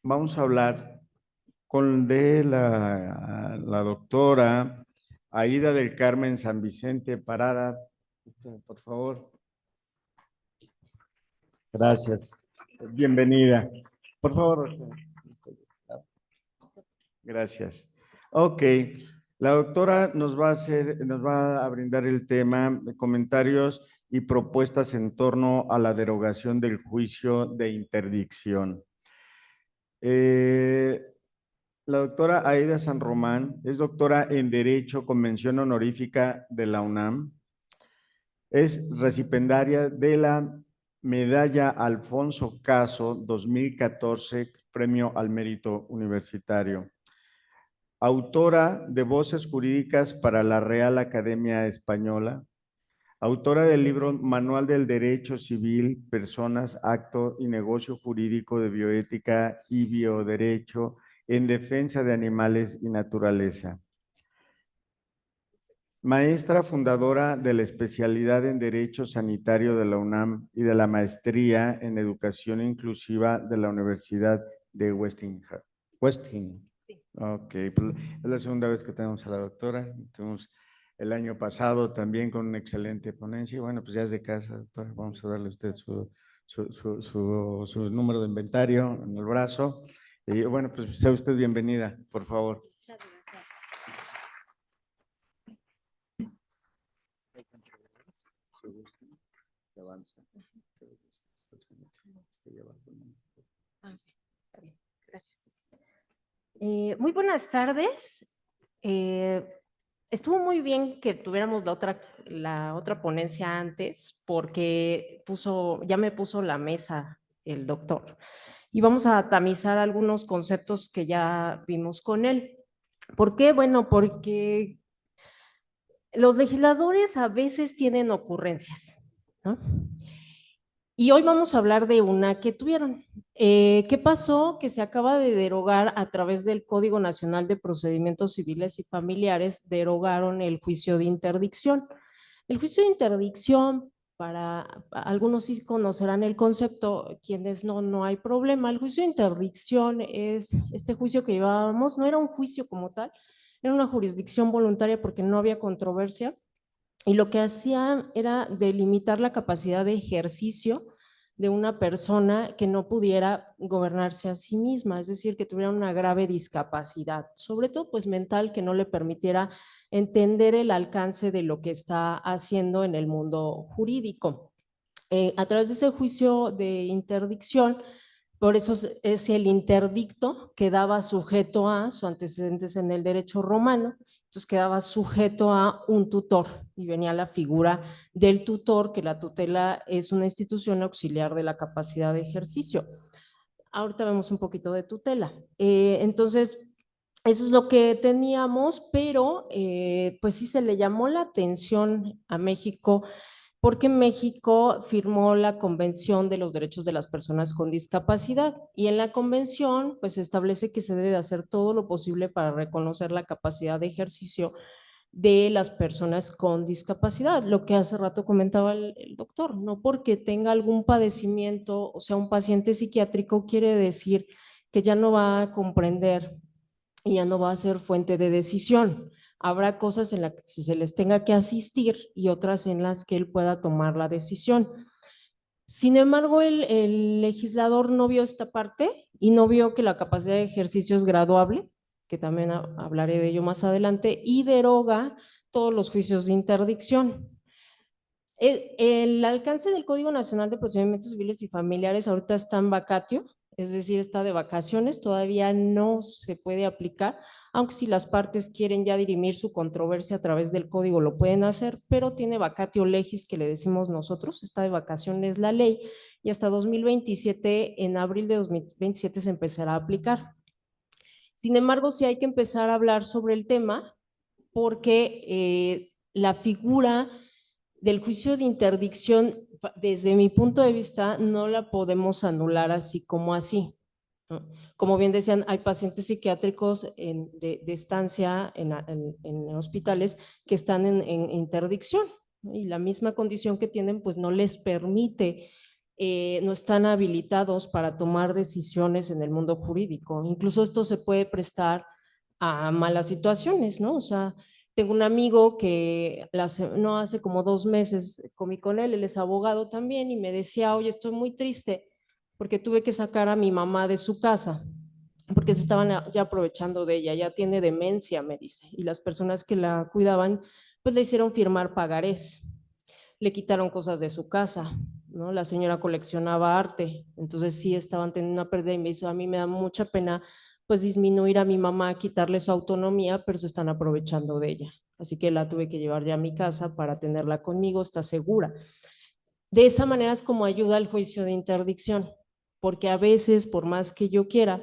vamos a hablar la doctora Aída del Carmen San Vicente Parada. Por favor. Gracias. Bienvenida. Por favor. Gracias. Ok. La doctora nos va a brindar el tema de comentarios y propuestas en torno a la derogación del juicio de interdicción. Eh, La doctora Aída San Román es doctora en Derecho con mención honorífica de la UNAM. Es recipendaria de la Medalla Alfonso Caso 2014, Premio al Mérito Universitario. Autora de Voces Jurídicas para la Real Academia Española. Autora del libro Manual del Derecho Civil, Personas, Acto y Negocio Jurídico de Bioética y Bioderecho en Defensa de Animales y Naturaleza. Maestra fundadora de la especialidad en Derecho Sanitario de la UNAM y de la maestría en Educación Inclusiva de la Universidad de Westinghouse. Sí. Ok, pues es la segunda vez que tenemos a la doctora. Tuvimos el año pasado también con una excelente ponencia. Y bueno, pues ya es de casa, doctora. Vamos a darle a usted su número de inventario en el brazo. Y bueno, pues sea usted bienvenida, por favor. Muchas gracias. Está bien. Gracias. Muy buenas tardes. Estuvo muy bien que tuviéramos la otra ponencia antes porque ya me puso la mesa el doctor y vamos a tamizar algunos conceptos que ya vimos con él. ¿Por qué? Bueno, porque los legisladores a veces tienen ocurrencias, ¿no? Y hoy vamos a hablar de una que tuvieron. ¿Qué pasó? Que se acaba de derogar a través del Código Nacional de Procedimientos Civiles y Familiares, derogaron el juicio de interdicción. El juicio de interdicción, para algunos sí conocerán el concepto, quienes no, no hay problema. El juicio de interdicción es este juicio que llevábamos, no era un juicio como tal, era una jurisdicción voluntaria porque no había controversia y lo que hacía era delimitar la capacidad de ejercicio de una persona que no pudiera gobernarse a sí misma, es decir, que tuviera una grave discapacidad, sobre todo pues mental, que no le permitiera entender el alcance de lo que está haciendo en el mundo jurídico. A través de ese juicio de interdicción, por eso es el interdicto, quedaba sujeto a sus antecedentes en el derecho romano, entonces quedaba sujeto a un tutor y venía la figura del tutor, que la tutela es una institución auxiliar de la capacidad de ejercicio. Ahorita vemos un poquito de tutela. Entonces, eso es lo que teníamos, pero pues sí se le llamó la atención a México porque México firmó la Convención de los Derechos de las Personas con Discapacidad y en la convención pues establece que se debe de hacer todo lo posible para reconocer la capacidad de ejercicio de las personas con discapacidad, lo que hace rato comentaba el doctor, no porque tenga algún padecimiento, o sea, un paciente psiquiátrico quiere decir que ya no va a comprender y ya no va a ser fuente de decisión. Habrá cosas en las que se les tenga que asistir y otras en las que él pueda tomar la decisión. Sin embargo, el legislador no vio esta parte y no vio que la capacidad de ejercicio es graduable, que también hablaré de ello más adelante, y deroga todos los juicios de interdicción. El alcance del Código Nacional de Procedimientos Civiles y Familiares ahorita está en vacatio, es decir, está de vacaciones, todavía no se puede aplicar, aunque si las partes quieren ya dirimir su controversia a través del código lo pueden hacer, pero tiene vacatio legis que le decimos nosotros, está de vacaciones la ley y hasta 2027, en abril de 2027 se empezará a aplicar. Sin embargo, sí hay que empezar a hablar sobre el tema porque la figura del juicio de interdicción, desde mi punto de vista, no la podemos anular así como así, ¿no? Como bien decían, hay pacientes psiquiátricos de estancia en hospitales que están en interdicción, ¿no? Y la misma condición que tienen, pues no les permite no están habilitados para tomar decisiones en el mundo jurídico. Incluso esto se puede prestar a malas situaciones, ¿no? O sea, tengo un amigo que no hace como 2 meses comí con él es abogado también, y me decía, oye, estoy muy triste porque tuve que sacar a mi mamá de su casa porque se estaban ya aprovechando de ella, ya tiene demencia, me dice, y las personas que la cuidaban, pues le hicieron firmar pagarés, le quitaron cosas de su casa, ¿no? La señora coleccionaba arte, entonces sí estaban teniendo una pérdida y me dice, a mí me da mucha pena pues disminuir a mi mamá, quitarle su autonomía, pero se están aprovechando de ella. Así que la tuve que llevar ya a mi casa para tenerla conmigo, está segura. De esa manera es como ayuda al juicio de interdicción, porque a veces, por más que yo quiera,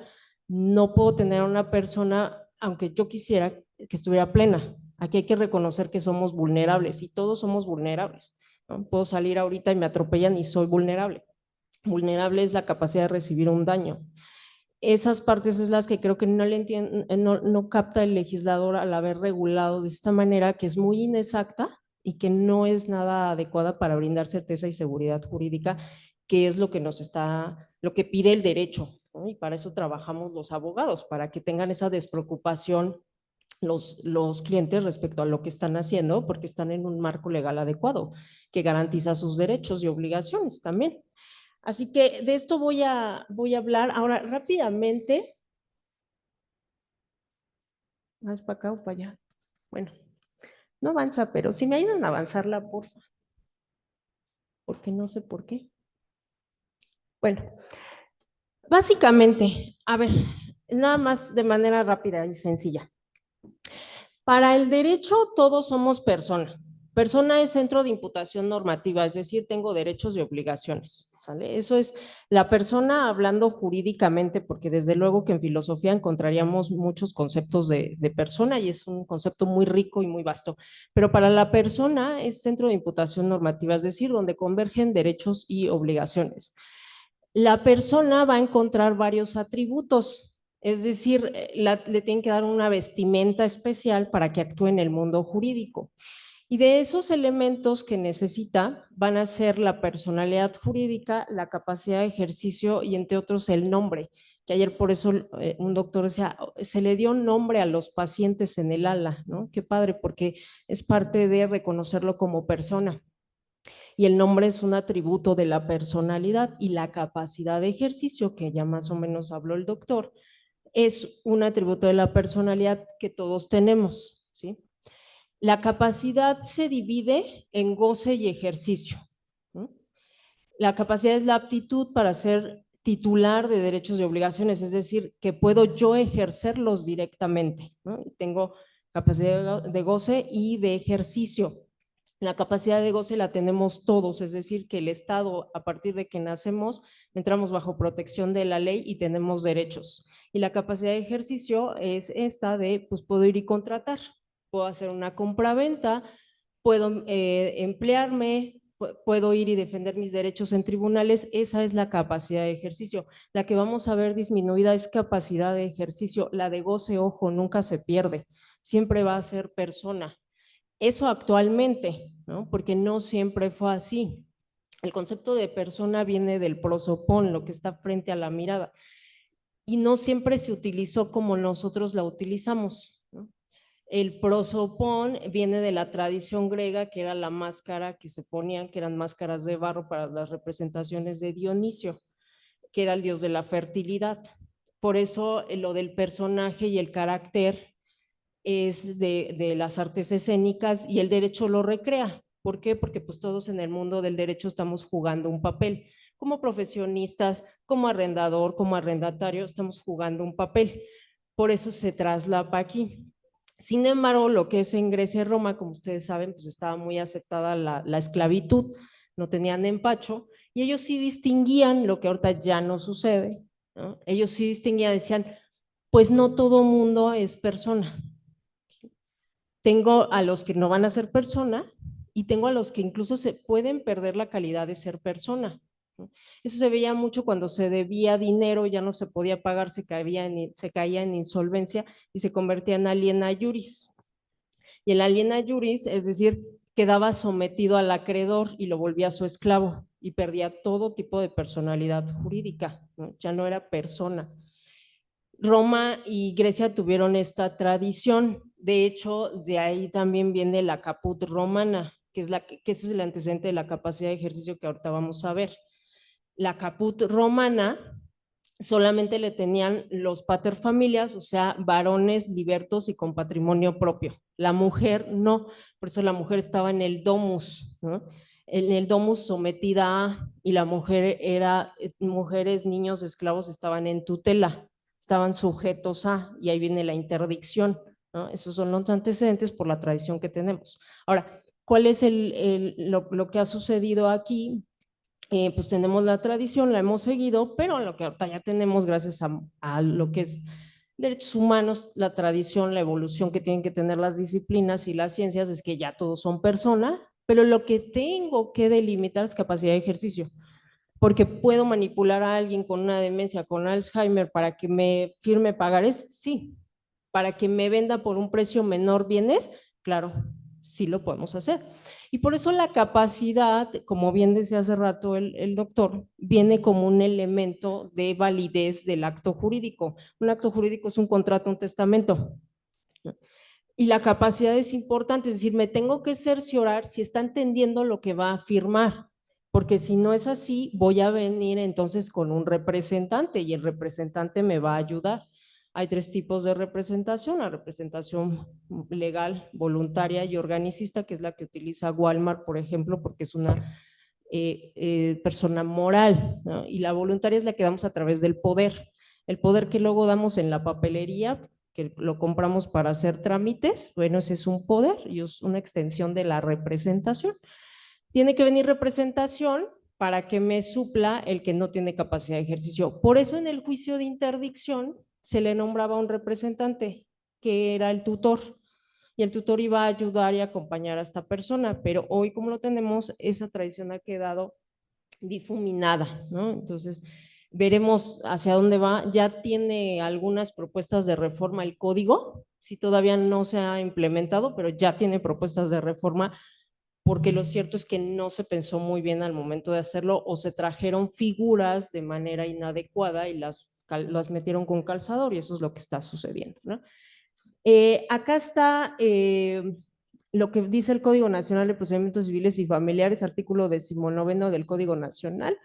no puedo tener a una persona, aunque yo quisiera que estuviera plena. Aquí hay que reconocer que somos vulnerables y todos somos vulnerables, ¿no? Puedo salir ahorita y me atropellan y soy vulnerable. Vulnerable es la capacidad de recibir un daño. Esas partes es las que creo que no le no capta el legislador al haber regulado de esta manera, que es muy inexacta y que no es nada adecuada para brindar certeza y seguridad jurídica, que es lo que lo que pide el derecho, ¿no? Y para eso trabajamos los abogados, para que tengan esa despreocupación los clientes respecto a lo que están haciendo, porque están en un marco legal adecuado, que garantiza sus derechos y obligaciones también. Así que de esto voy a hablar ahora rápidamente. ¿Más para acá o para allá? Bueno, no avanza, pero si me ayudan a avanzarla, porfa, porque no sé por qué. Bueno, básicamente, a ver, nada más de manera rápida y sencilla. Para el derecho, todos somos persona. Persona es centro de imputación normativa, es decir, tengo derechos y obligaciones, ¿sale? Eso es la persona hablando jurídicamente, porque desde luego que en filosofía encontraríamos muchos conceptos de persona y es un concepto muy rico y muy vasto, pero para la persona es centro de imputación normativa, es decir, donde convergen derechos y obligaciones. La persona va a encontrar varios atributos, es decir, le tienen que dar una vestimenta especial para que actúe en el mundo jurídico. Y de esos elementos que necesita van a ser la personalidad jurídica, la capacidad de ejercicio y entre otros el nombre, que ayer por eso un doctor decía, se le dio nombre a los pacientes en el ala, ¿no? Qué padre, porque es parte de reconocerlo como persona. Y el nombre es un atributo de la personalidad y la capacidad de ejercicio, que ya más o menos habló el doctor, es un atributo de la personalidad que todos tenemos, ¿sí? La capacidad se divide en goce y ejercicio, ¿no? La capacidad es la aptitud para ser titular de derechos y obligaciones, es decir, que puedo yo ejercerlos directamente, ¿no? Tengo capacidad de goce y de ejercicio. La capacidad de goce la tenemos todos, es decir, que el Estado, a partir de que nacemos, entramos bajo protección de la ley y tenemos derechos. Y la capacidad de ejercicio es esta de, pues puedo ir y contratar, puedo hacer una compraventa, puedo emplearme, puedo ir y defender mis derechos en tribunales. Esa es la capacidad de ejercicio. La que vamos a ver disminuida es capacidad de ejercicio. La de goce, ojo, nunca se pierde, siempre va a ser persona. Eso actualmente, ¿no? Porque no siempre fue así. El concepto de persona viene del prosopón, lo que está frente a la mirada, y no siempre se utilizó como nosotros la utilizamos, ¿no? El prosopón viene de la tradición griega, que era la máscara que se ponían, que eran máscaras de barro para las representaciones de Dionisio, que era el dios de la fertilidad. Por eso lo del personaje y el carácter es de las artes escénicas y el derecho lo recrea. ¿Por qué? Porque pues todos en el mundo del derecho estamos jugando un papel. Como profesionistas, como arrendador, como arrendatario, estamos jugando un papel. Por eso se traslapa aquí. Sin embargo, lo que es en Grecia y Roma, como ustedes saben, pues estaba muy aceptada la esclavitud, no tenían empacho, y ellos sí distinguían lo que ahorita ya no sucede, ¿no? Ellos sí distinguían, decían, pues no todo mundo es persona. Tengo a los que no van a ser persona y tengo a los que incluso se pueden perder la calidad de ser persona. Eso se veía mucho cuando se debía dinero, ya no se podía pagar, se caía en insolvencia y se convertía en aliena juris. Y el aliena juris, es decir, quedaba sometido al acreedor y lo volvía su esclavo. y perdía todo tipo de personalidad jurídica, ¿no? Ya no era persona. Roma y Grecia tuvieron esta tradición. De hecho, de ahí también viene la caput romana, que ese es el antecedente de la capacidad de ejercicio que ahorita vamos a ver. La caput romana solamente le tenían los paterfamilias, o sea, varones libertos y con patrimonio propio. La mujer no, por eso la mujer estaba en el domus, ¿no? En el domus sometida a, y la mujer era, mujeres, niños, esclavos estaban en tutela, estaban sujetos a, y ahí viene la interdicción, ¿no? Esos son los antecedentes por la tradición que tenemos. Ahora, ¿cuál es lo que ha sucedido aquí? Pues tenemos la tradición, la hemos seguido, pero lo que ahorita ya tenemos gracias a lo que es derechos humanos, la tradición, la evolución que tienen que tener las disciplinas y las ciencias es que ya todos son persona, pero lo que tengo que delimitar es capacidad de ejercicio, porque puedo manipular a alguien con una demencia, con Alzheimer, para que me firme pagarés, sí, para que me venda por un precio menor bienes, claro, sí lo podemos hacer. Y por eso la capacidad, como bien decía hace rato el doctor, viene como un elemento de validez del acto jurídico. Un acto jurídico es un contrato, un testamento. Y la capacidad es importante, es decir, me tengo que cerciorar si está entendiendo lo que va a firmar, porque si no es así, voy a venir entonces con un representante y el representante me va a ayudar. Hay tres tipos de representación: la representación legal, voluntaria y organicista, que es la que utiliza Walmart, por ejemplo, porque es una persona moral, ¿no? Y la voluntaria es la que damos a través del poder. El poder que luego damos en la papelería, que lo compramos para hacer trámites, bueno, ese es un poder y es una extensión de la representación. Tiene que venir representación para que me supla el que no tiene capacidad de ejercicio. Por eso en el juicio de interdicción se le nombraba un representante, que era el tutor, y el tutor iba a ayudar y acompañar a esta persona, pero hoy como lo tenemos, esa tradición ha quedado difuminada, ¿no? Entonces, veremos hacia dónde va. Ya tiene algunas propuestas de reforma el código, sí, todavía no se ha implementado, pero ya tiene propuestas de reforma, porque lo cierto es que no se pensó muy bien al momento de hacerlo, o se trajeron figuras de manera inadecuada y las metieron con calzador, y eso es lo que está sucediendo, ¿no? Acá está lo que dice el Código Nacional de Procedimientos Civiles y Familiares, artículo 19 del Código Nacional,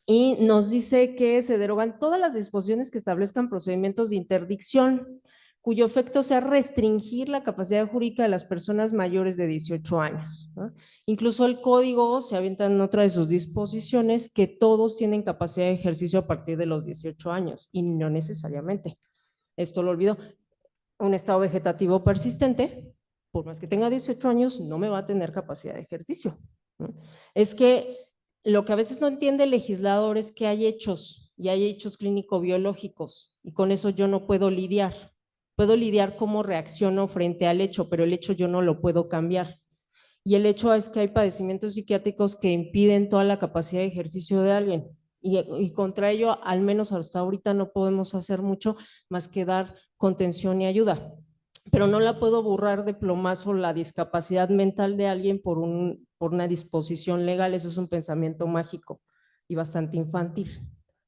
y nos dice que se derogan todas las disposiciones que establezcan procedimientos de interdicción, cuyo efecto sea restringir la capacidad jurídica de las personas mayores de 18 años, ¿no? Incluso el código se avienta en otra de sus disposiciones que todos tienen capacidad de ejercicio a partir de los 18 años, y no necesariamente. Esto lo olvidó. Un estado vegetativo persistente, por más que tenga 18 años, no me va a tener capacidad de ejercicio, ¿no? Es que lo que a veces no entiende el legislador es que hay hechos, y hay hechos clínico-biológicos, y con eso yo no puedo lidiar. Puedo lidiar cómo reacciono frente al hecho, pero el hecho yo no lo puedo cambiar. Y el hecho es que hay padecimientos psiquiátricos que impiden toda la capacidad de ejercicio de alguien. Y contra ello, al menos hasta ahorita, no podemos hacer mucho más que dar contención y ayuda. Pero no la puedo borrar de plomazo la discapacidad mental de alguien por una disposición legal. Eso es un pensamiento mágico y bastante infantil,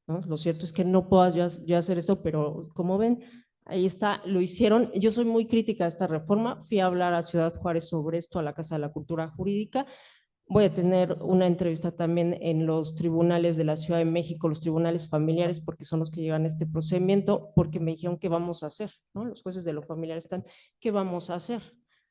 ¿no? Lo cierto es que no puedo yo hacer esto, pero como ven, ahí está, lo hicieron. Yo soy muy crítica de esta reforma. Fui a hablar a Ciudad Juárez sobre esto, a la Casa de la Cultura Jurídica. Voy a tener una entrevista también en los tribunales de la Ciudad de México, los tribunales familiares, porque son los que llevan este procedimiento, porque me dijeron qué vamos a hacer, ¿no? Los jueces de lo familiar están, ¿qué vamos a hacer?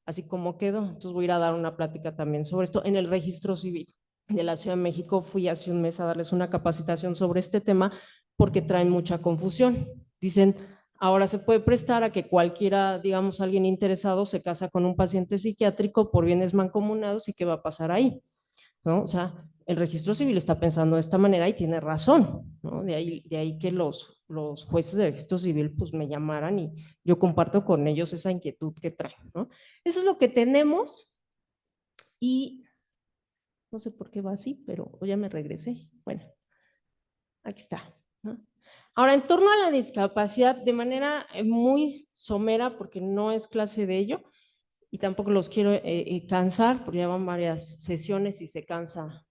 Así como quedó. Entonces voy a ir a dar una plática también sobre esto en el registro civil de la Ciudad de México. Fui hace un mes a darles una capacitación sobre este tema porque traen mucha confusión. Dicen, ahora se puede prestar a que cualquiera, digamos, alguien interesado se casa con un paciente psiquiátrico por bienes mancomunados, y qué va a pasar ahí, ¿no? O sea, el registro civil está pensando de esta manera y tiene razón, ¿no? De ahí que los jueces de registro civil pues me llamaran, y yo comparto con ellos esa inquietud que traen, ¿no? Eso es lo que tenemos, y no sé por qué va así, pero ya me regresé. Bueno, aquí está, ¿no? Ahora, en torno a la discapacidad, de manera muy somera, porque no es clase de ello, y tampoco los quiero cansar, porque ya van varias sesiones y se cansa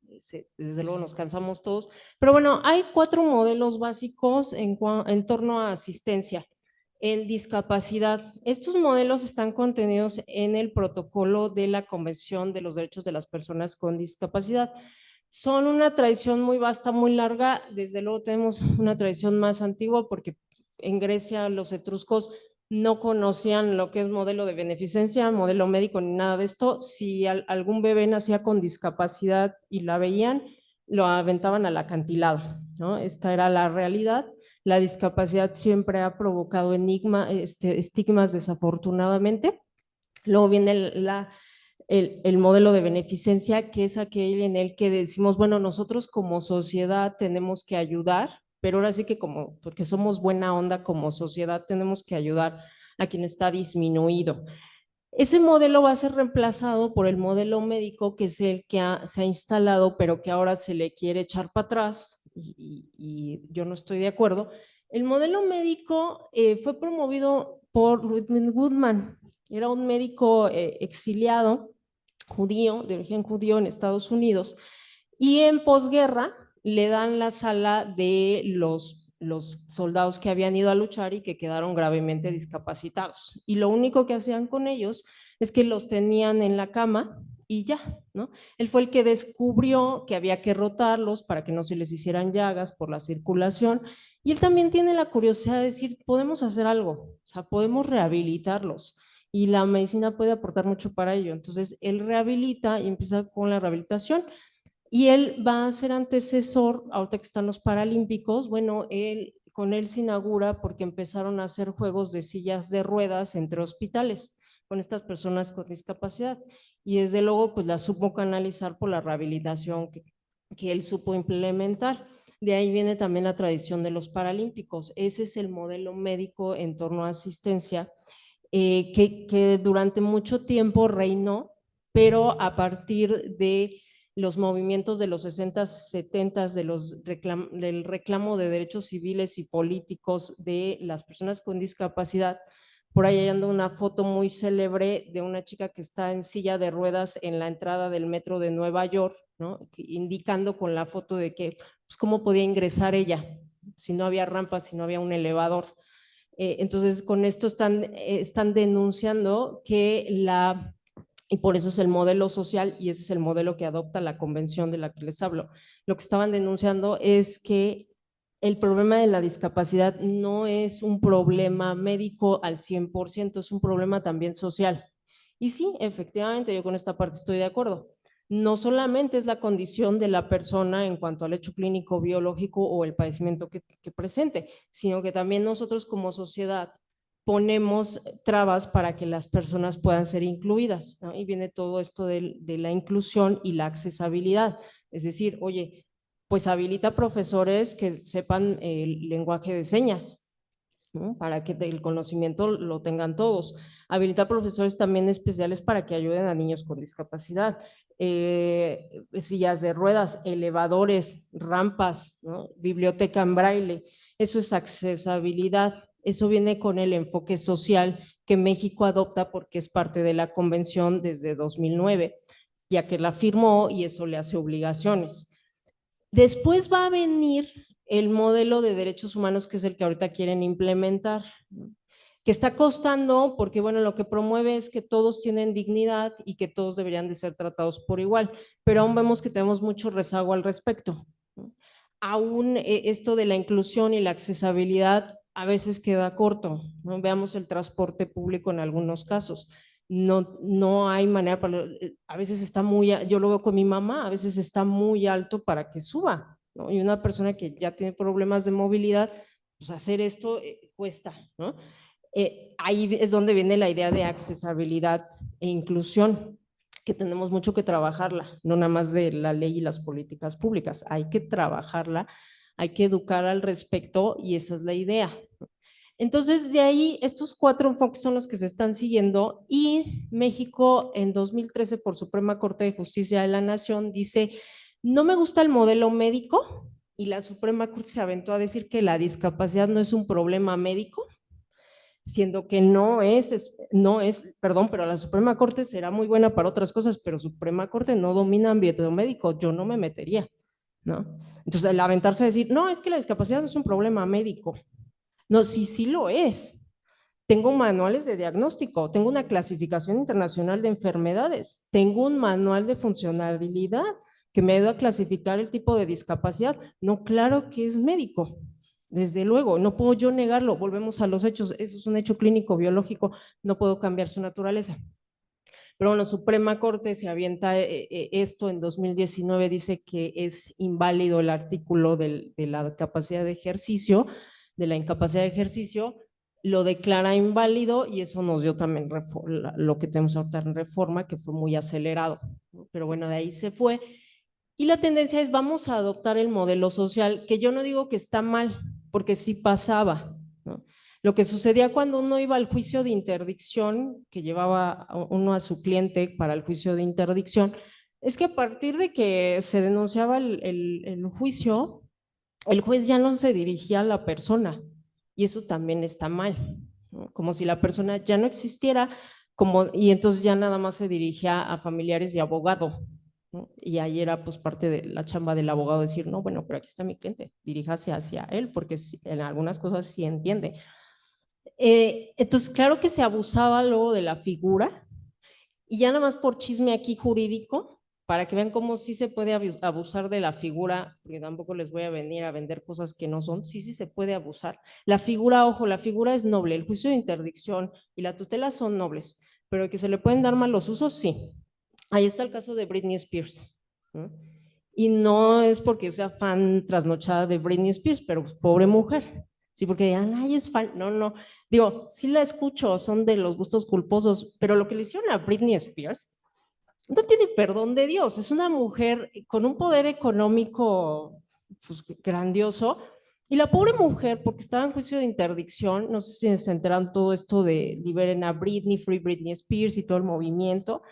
desde luego nos cansamos todos, pero bueno, hay 4 modelos básicos en torno a asistencia en discapacidad. Estos modelos están contenidos en el protocolo de la Convención de los Derechos de las Personas con Discapacidad. Son una tradición muy vasta, muy larga. Desde luego tenemos una tradición más antigua porque en Grecia los etruscos no conocían lo que es modelo de beneficencia, modelo médico ni nada de esto. Si algún bebé nacía con discapacidad y la veían, lo aventaban al acantilado, ¿no? Esta era la realidad. La discapacidad siempre ha provocado estigmas desafortunadamente. Luego viene el modelo de beneficencia, que es aquel en el que decimos, bueno, nosotros como sociedad tenemos que ayudar, pero ahora sí que porque somos buena onda como sociedad, tenemos que ayudar a quien está disminuido. Ese modelo va a ser reemplazado por el modelo médico, que es el que se ha instalado, pero que ahora se le quiere echar para atrás, y yo no estoy de acuerdo. El modelo médico fue promovido por Ludwig Goodman, era un médico exiliado judío, de origen judío en Estados Unidos, y en posguerra le dan la sala de los soldados que habían ido a luchar y que quedaron gravemente discapacitados. Y lo único que hacían con ellos es que los tenían en la cama y ya, ¿no? Él fue el que descubrió que había que rotarlos para que no se les hicieran llagas por la circulación. Y él también tiene la curiosidad de decir, podemos hacer algo, o sea, podemos rehabilitarlos y la medicina puede aportar mucho para ello. Entonces, él rehabilita y empieza con la rehabilitación. Y él va a ser antecesor, ahorita que están los Paralímpicos, bueno, con él se inaugura porque empezaron a hacer juegos de sillas de ruedas entre hospitales con estas personas con discapacidad. Y desde luego, pues la supo canalizar por la rehabilitación que él supo implementar. De ahí viene también la tradición de los Paralímpicos. Ese es el modelo médico en torno a asistencia que durante mucho tiempo reinó, pero a partir de los movimientos de los 60, 70 del reclamo de derechos civiles y políticos de las personas con discapacidad. Por ahí anda una foto muy célebre de una chica que está en silla de ruedas en la entrada del metro de Nueva York, ¿no? Indicando con la foto de que, pues, cómo podía ingresar ella, si no había rampas, si no había un elevador. Entonces, con esto están denunciando y por eso es el modelo social y ese es el modelo que adopta la convención de la que les hablo. Lo que estaban denunciando es que el problema de la discapacidad no es un problema médico al 100%, es un problema también social. Y sí, efectivamente, yo con esta parte estoy de acuerdo. No solamente es la condición de la persona en cuanto al hecho clínico, biológico o el padecimiento que presente, sino que también nosotros como sociedad ponemos trabas para que las personas puedan ser incluidas, ¿no? Y viene todo esto de la inclusión y la accesibilidad. Es decir, oye, pues habilita profesores que sepan el lenguaje de señas, ¿no? Para que el conocimiento lo tengan todos. Habilitar profesores también especiales para que ayuden a niños con discapacidad. Sillas de ruedas, elevadores, rampas, ¿no? Biblioteca en braille. Eso es accesibilidad. Eso viene con el enfoque social que México adopta porque es parte de la convención desde 2009, ya que la firmó y eso le hace obligaciones. Después va a venir el modelo de derechos humanos, que es el que ahorita quieren implementar, que está costando porque, bueno, lo que promueve es que todos tienen dignidad y que todos deberían de ser tratados por igual, pero aún vemos que tenemos mucho rezago al respecto. Aún esto de la inclusión y la accesibilidad a veces queda corto, ¿no? Veamos el transporte público en algunos casos. No hay manera, a veces está yo lo veo con mi mamá, a veces está muy alto para que suba, ¿no? Y una persona que ya tiene problemas de movilidad, pues hacer esto cuesta, ¿no? Ahí es donde viene la idea de accesibilidad e inclusión, que tenemos mucho que trabajarla, no nada más de la ley y las políticas públicas, hay que trabajarla, hay que educar al respecto y esa es la idea. Entonces, de ahí, estos 4 enfoques son los que se están siguiendo y México en 2013 por Suprema Corte de Justicia de la Nación dice, no me gusta el modelo médico y la Suprema Corte se aventó a decir que la discapacidad no es un problema médico, siendo que no es, perdón, pero la Suprema Corte será muy buena para otras cosas, pero Suprema Corte no domina ámbito médico, yo no me metería, ¿no? Entonces, el aventarse a decir, no, es que la discapacidad no es un problema médico. No, sí, sí lo es. Tengo manuales de diagnóstico, tengo una clasificación internacional de enfermedades, tengo un manual de funcionabilidad que me ayuda a clasificar el tipo de discapacidad. No, claro que es médico, desde luego, no puedo yo negarlo. Volvemos a los hechos, eso es un hecho clínico, biológico, no puedo cambiar su naturaleza. Pero bueno, Suprema Corte se avienta esto en 2019, dice que es inválido el artículo de la capacidad de ejercicio, de la incapacidad de ejercicio, lo declara inválido y eso nos dio también lo que tenemos ahorita en reforma, que fue muy acelerado. Pero bueno, de ahí se fue. Y la tendencia es vamos a adoptar el modelo social, que yo no digo que está mal, porque sí pasaba, ¿no? Lo que sucedía cuando uno iba al juicio de interdicción, que llevaba uno a su cliente para el juicio de interdicción, es que a partir de que se denunciaba el juicio, el juez ya no se dirigía a la persona, y eso también está mal, ¿no? Como si la persona ya no existiera, y entonces ya nada más se dirigía a familiares y abogado, ¿no? Y ahí era pues parte de la chamba del abogado decir, no, bueno, pero aquí está mi cliente, diríjase hacia él, porque en algunas cosas sí entiende. Entonces, claro que se abusaba luego de la figura, y ya nada más por chisme aquí jurídico, para que vean cómo sí se puede abusar de la figura, porque tampoco les voy a venir a vender cosas que no son, sí, sí se puede abusar. La figura, ojo, la figura es noble, el juicio de interdicción y la tutela son nobles, pero que se le pueden dar malos usos, sí. Ahí está el caso de Britney Spears, ¿no? Y no es porque sea fan trasnochada de Britney Spears, pero pues, pobre mujer. Sí, porque digan, ay, es fan. No, no. Digo, sí la escucho, son de los gustos culposos, pero lo que le hicieron a Britney Spears no tiene perdón de Dios. Es una mujer con un poder económico pues, grandioso. Y la pobre mujer, porque estaba en juicio de interdicción, no sé si se enteran todo esto de liberen a Britney, Free Britney Spears y todo el movimiento,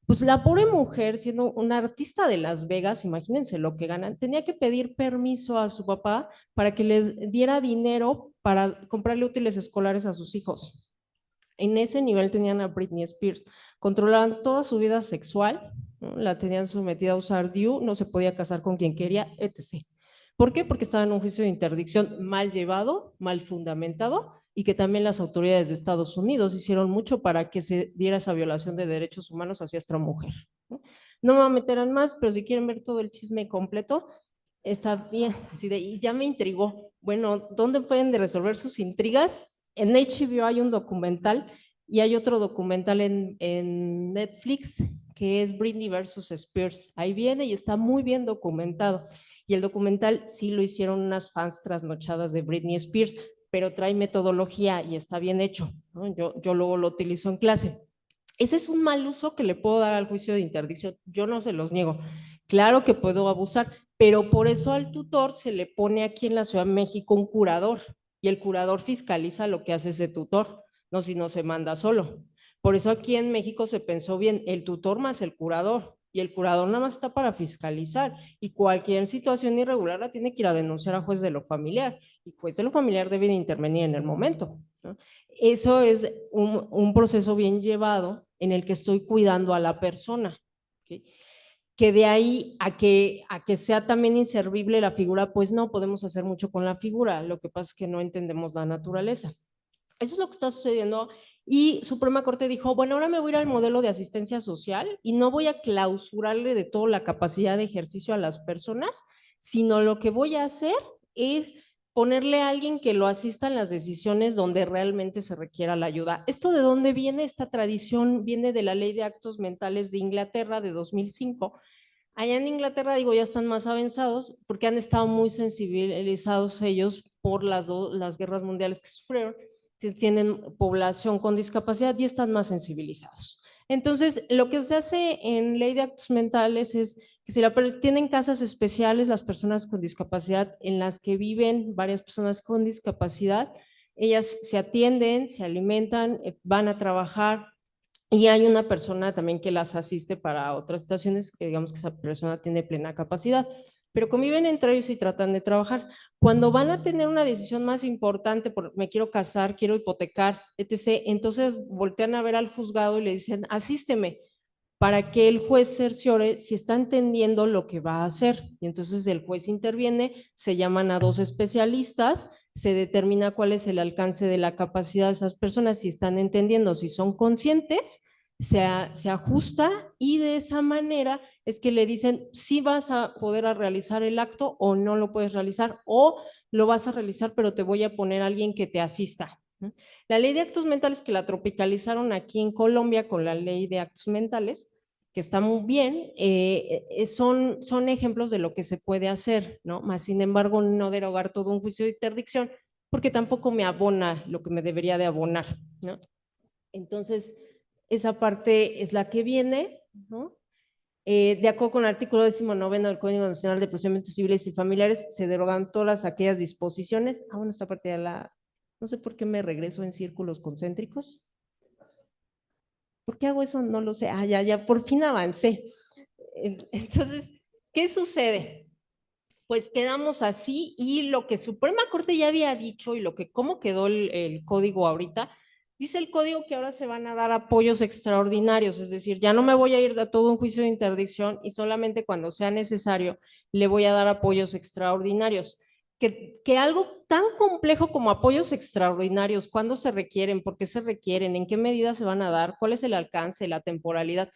pues la pobre mujer, siendo una artista de Las Vegas, imagínense lo que ganan, tenía que pedir permiso a su papá para que les diera dinero para comprarle útiles escolares a sus hijos. En ese nivel tenían a Britney Spears, controlaban toda su vida sexual, ¿no? La tenían sometida a usar DIU, no se podía casar con quien quería, etc. ¿Por qué? Porque estaba en un juicio de interdicción mal llevado, mal fundamentado, y que también las autoridades de Estados Unidos hicieron mucho para que se diera esa violación de derechos humanos hacia esta mujer, ¿no? No me voy a meter en más, pero si quieren ver todo el chisme completo, está bien, así de, y ya me intrigó. Bueno, ¿dónde pueden de resolver sus intrigas? En HBO hay un documental y hay otro documental en Netflix que es Britney versus Spears. Ahí viene y está muy bien documentado. Y el documental sí lo hicieron unas fans trasnochadas de Britney Spears, pero trae metodología y está bien hecho, ¿no? Yo luego lo utilizo en clase. Ese es un mal uso que le puedo dar al juicio de interdicción. Yo no se los niego. Claro que puedo abusar, pero por eso al tutor se le pone aquí en la Ciudad de México un curador y el curador fiscaliza lo que hace ese tutor, no si no se manda solo. Por eso aquí en México se pensó bien el tutor más el curador y el curador nada más está para fiscalizar y cualquier situación irregular la tiene que ir a denunciar a juez de lo familiar y juez de lo familiar debe de intervenir en el momento, ¿no? Eso es un proceso bien llevado en el que estoy cuidando a la persona, ¿okay? Que de ahí a que sea también inservible la figura, pues no podemos hacer mucho con la figura, lo que pasa es que no entendemos la naturaleza. Eso es lo que está sucediendo y Suprema Corte dijo, bueno, ahora me voy a ir al modelo de asistencia social y no voy a clausurarle de toda la capacidad de ejercicio a las personas, sino lo que voy a hacer es ponerle a alguien que lo asista en las decisiones donde realmente se requiera la ayuda. ¿Esto de dónde viene? Esta tradición viene de la Ley de Actos Mentales de Inglaterra de 2005. Allá en Inglaterra, digo, ya están más avanzados porque han estado muy sensibilizados ellos por las guerras mundiales que sufrieron, tienen población con discapacidad y están más sensibilizados. Entonces, lo que se hace en ley de actos mentales es que si tienen casas especiales las personas con discapacidad en las que viven varias personas con discapacidad, ellas se atienden, se alimentan, van a trabajar, y hay una persona también que las asiste para otras situaciones que digamos que esa persona tiene plena capacidad. pero conviven entre ellos y tratan de trabajar. Cuando van a tener una decisión más importante, por me quiero casar, quiero hipotecar, etc., entonces voltean a ver al juzgado y le dicen, asísteme, para que el juez cerciore si está entendiendo lo que va a hacer. Y entonces el juez interviene, se llaman a dos especialistas, se determina cuál es el alcance de la capacidad de esas personas, si están entendiendo, si son conscientes, se ajusta y de esa manera es que le dicen si vas a poder realizar el acto o no lo puedes realizar, o lo vas a realizar pero te voy a poner a alguien que te asista. La ley de actos mentales, que la tropicalizaron aquí en Colombia con la ley de actos mentales, que está muy bien, son ejemplos de lo que se puede hacer, ¿no? Más sin embargo, no derogar todo un juicio de interdicción, porque tampoco me abona lo que me debería de abonar, ¿no? Entonces, esa parte es la que viene, ¿no? De acuerdo con el artículo 19 del Código Nacional de Procedimientos Civiles y Familiares, se derogan todas aquellas disposiciones. Bueno, esta parte ya la, no sé por qué me regreso en círculos concéntricos. ¿Por qué hago eso? No lo sé. Ya, por fin avancé. Entonces, ¿qué sucede? Pues quedamos así, y lo que Suprema Corte ya había dicho y lo que cómo quedó el código ahorita, dice el código que ahora se van a dar apoyos extraordinarios, es decir, ya no me voy a ir a todo un juicio de interdicción y solamente cuando sea necesario le voy a dar apoyos extraordinarios. Que algo tan complejo como apoyos extraordinarios, ¿cuándo se requieren? ¿Por qué se requieren? ¿En qué medida se van a dar? ¿Cuál es el alcance, la temporalidad?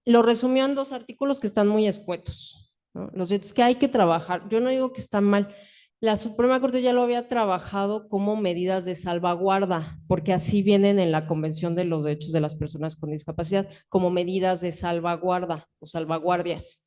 Lo resumió en dos artículos que están muy escuetos, ¿no? Los derechos que hay que trabajar, yo no digo que están mal, la Suprema Corte ya lo había trabajado como medidas de salvaguarda, porque así vienen en la Convención de los Derechos de las Personas con Discapacidad, como medidas de salvaguarda o salvaguardias.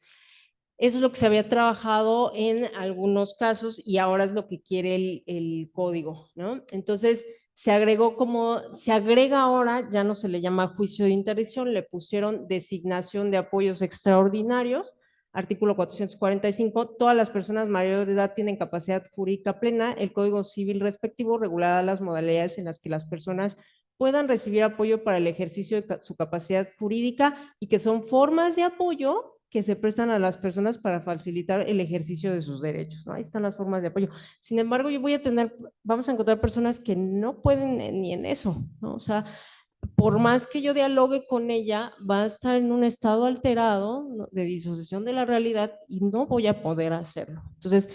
Eso es lo que se había trabajado en algunos casos y ahora es lo que quiere el código, ¿no? Entonces, se agrega ahora, ya no se le llama juicio de interdicción, le pusieron designación de apoyos extraordinarios, artículo 445, todas las personas mayores de edad tienen capacidad jurídica plena, el Código Civil respectivo regulará las modalidades en las que las personas puedan recibir apoyo para el ejercicio de su capacidad jurídica y que son formas de apoyo que se prestan a las personas para facilitar el ejercicio de sus derechos, ¿no? Ahí están las formas de apoyo. Sin embargo, vamos a encontrar personas que no pueden ni en eso, ¿no? O sea, por más que yo dialogue con ella, va a estar en un estado alterado, ¿no?, de disociación de la realidad y no voy a poder hacerlo. Entonces,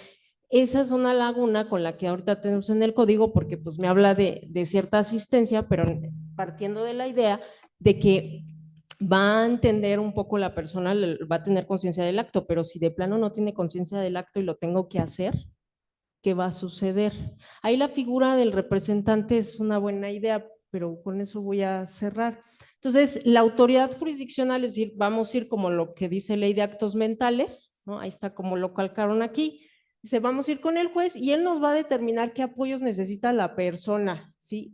esa es una laguna con la que ahorita tenemos en el código, porque pues me habla de cierta asistencia, pero partiendo de la idea de que va a entender un poco la persona, va a tener conciencia del acto, pero si de plano no tiene conciencia del acto y lo tengo que hacer, ¿qué va a suceder? Ahí la figura del representante es una buena idea, pero con eso voy a cerrar. Entonces, la autoridad jurisdiccional, es decir, vamos a ir como lo que dice ley de actos mentales, ¿no? Ahí está como lo calcaron aquí. Dice, vamos a ir con el juez y él nos va a determinar qué apoyos necesita la persona, ¿sí?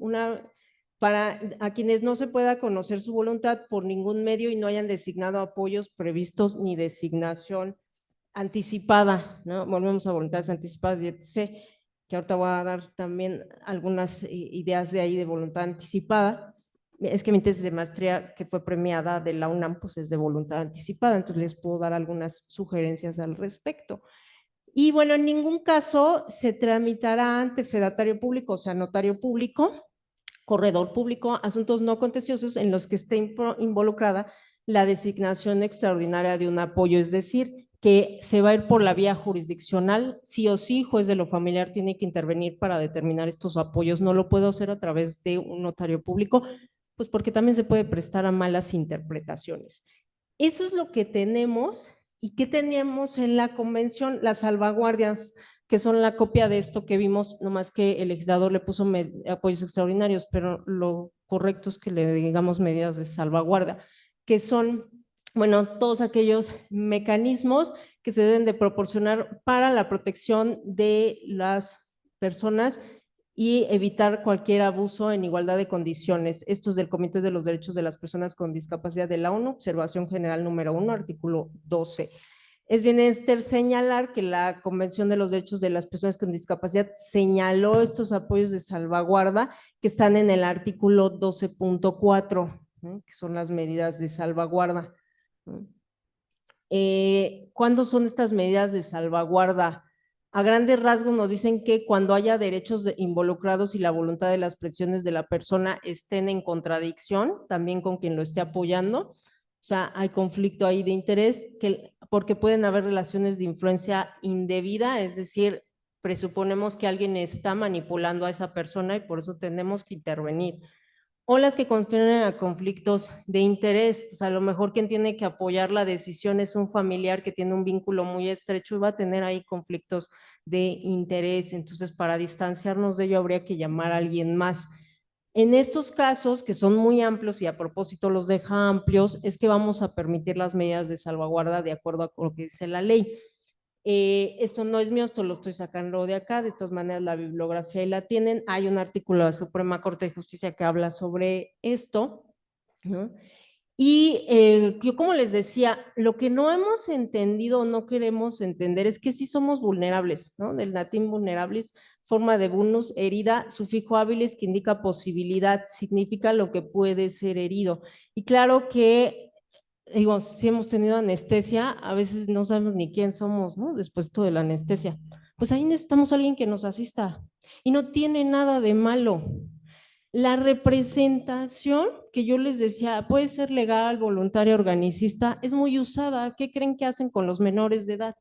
Para a quienes no se pueda conocer su voluntad por ningún medio y no hayan designado apoyos previstos ni designación anticipada, ¿no? Volvemos a voluntades anticipadas y etc., que ahorita voy a dar también algunas ideas de ahí de voluntad anticipada. Es que mi tesis de maestría, que fue premiada de la UNAM, pues es de voluntad anticipada, entonces les puedo dar algunas sugerencias al respecto. Y bueno, en ningún caso se tramitará ante fedatario público, o sea, notario público, corredor público, asuntos no contenciosos en los que esté involucrada la designación extraordinaria de un apoyo, es decir, que se va a ir por la vía jurisdiccional, sí o sí, juez de lo familiar tiene que intervenir para determinar estos apoyos, no lo puedo hacer a través de un notario público, pues porque también se puede prestar a malas interpretaciones. Eso es lo que tenemos. ¿Y qué teníamos en la convención? Las salvaguardias, que son la copia de esto que vimos, nomás que el legislador le puso apoyos extraordinarios, pero lo correcto es que le digamos medidas de salvaguardia, que son, bueno, todos aquellos mecanismos que se deben de proporcionar para la protección de las personas y evitar cualquier abuso en igualdad de condiciones. Esto es del Comité de los Derechos de las Personas con Discapacidad de la ONU, observación general número 1, artículo 12. Es bien señalar que la Convención de los Derechos de las Personas con Discapacidad señaló estos apoyos de salvaguarda que están en el artículo 12.4, que son las medidas de salvaguarda. ¿Cuándo son estas medidas de salvaguarda? A grandes rasgos nos dicen que cuando haya derechos involucrados y la voluntad de las presiones de la persona estén en contradicción también con quien lo esté apoyando, o sea, hay conflicto ahí de interés, porque pueden haber relaciones de influencia indebida, es decir, presuponemos que alguien está manipulando a esa persona y por eso tenemos que intervenir. O las que confieren a conflictos de interés, pues a lo mejor quien tiene que apoyar la decisión es un familiar que tiene un vínculo muy estrecho y va a tener ahí conflictos de interés, entonces para distanciarnos de ello habría que llamar a alguien más. En estos casos, que son muy amplios y a propósito los deja amplios, es que vamos a permitir las medidas de salvaguarda de acuerdo a lo que dice la ley. Esto no es mío, esto lo estoy sacando de acá, de todas maneras la bibliografía ahí la tienen, hay un artículo de la Suprema Corte de Justicia que habla sobre esto, ¿no? Y yo como les decía, lo que no hemos entendido o no queremos entender es que sí somos vulnerables, ¿no? Del latín vulnerables, forma de vulnus, herida, sufijo hábiles que indica posibilidad, significa lo que puede ser herido. Y claro que digo, si hemos tenido anestesia, a veces no sabemos ni quién somos, ¿no? Después de la anestesia. Pues ahí necesitamos a alguien que nos asista y no tiene nada de malo. La representación que yo les decía, puede ser legal, voluntaria, organicista, es muy usada. ¿Qué creen que hacen con los menores de edad?